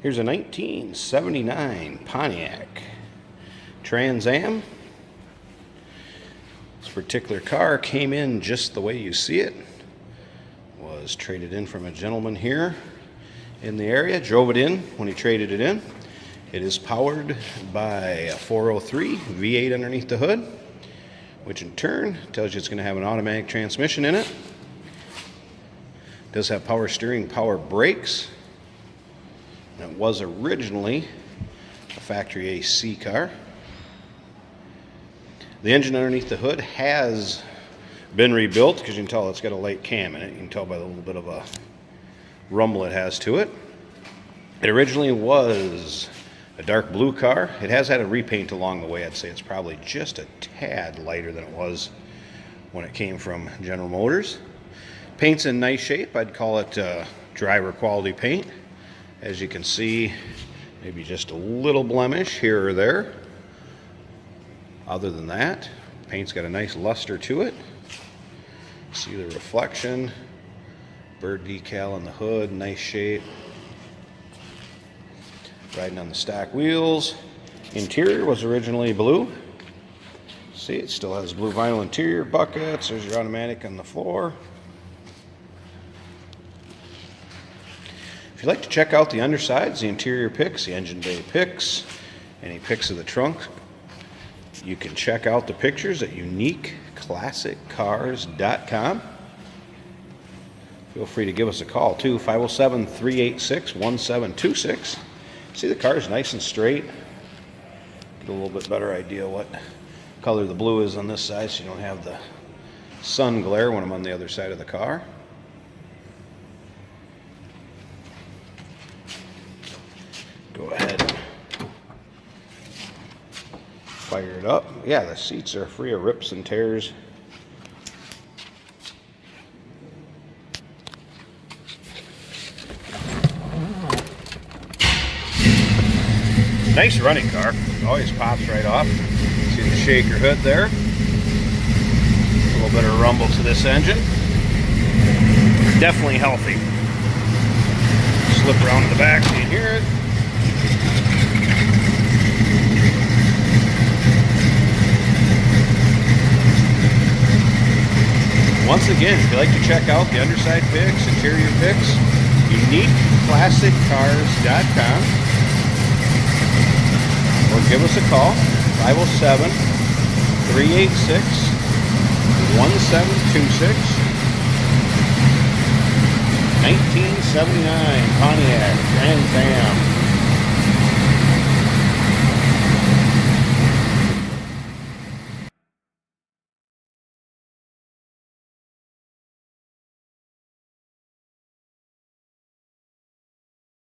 Here's a 1979 Pontiac Trans Am. This particular car came in just the way you see it. Was traded in from a gentleman here in the area. Drove it in when he traded it in. It is powered by a 403 V8 underneath the hood, which in turn tells you it's going to have an automatic transmission in it. It does have power steering, power brakes. And it was originally a factory AC car. The engine underneath the hood has been rebuilt because you can tell it's got a light cam in it. You can tell by the little bit of a rumble it has to it. It originally was a dark blue car. It has had a repaint along the way. I'd say it's probably just a tad lighter than it was when it came from General Motors. Paint's in nice shape. I'd call it driver quality paint. As you can see, maybe just a little blemish here or there. Other than that, paint's got a nice luster to it. See the reflection. Bird decal on the hood, nice shape. Riding on the stack wheels. Interior was originally blue. See, it still has blue vinyl interior buckets. There's your automatic on the floor. If you'd like to check out the undersides, the interior pics, the engine bay pics, any pics of the trunk, you can check out the pictures at uniqueclassiccars.com. Feel free to give us a call too, 507-386-1726. See, the car is nice and straight. Get a little bit better idea what color the blue is on this side so you don't have the sun glare when I'm on the other side of the car. Go ahead and fire it up. Yeah, the seats are free of rips and tears. Nice running car. Always pops right off. See the shaker hood there. A little bit of rumble to this engine. Definitely healthy. Slip around to the back so you hear it. Once again, if you'd like to check out the underside pics, interior pics, uniqueclassiccars.com, or give us a call, 507-386-1726. 1979 Pontiac Trans Am.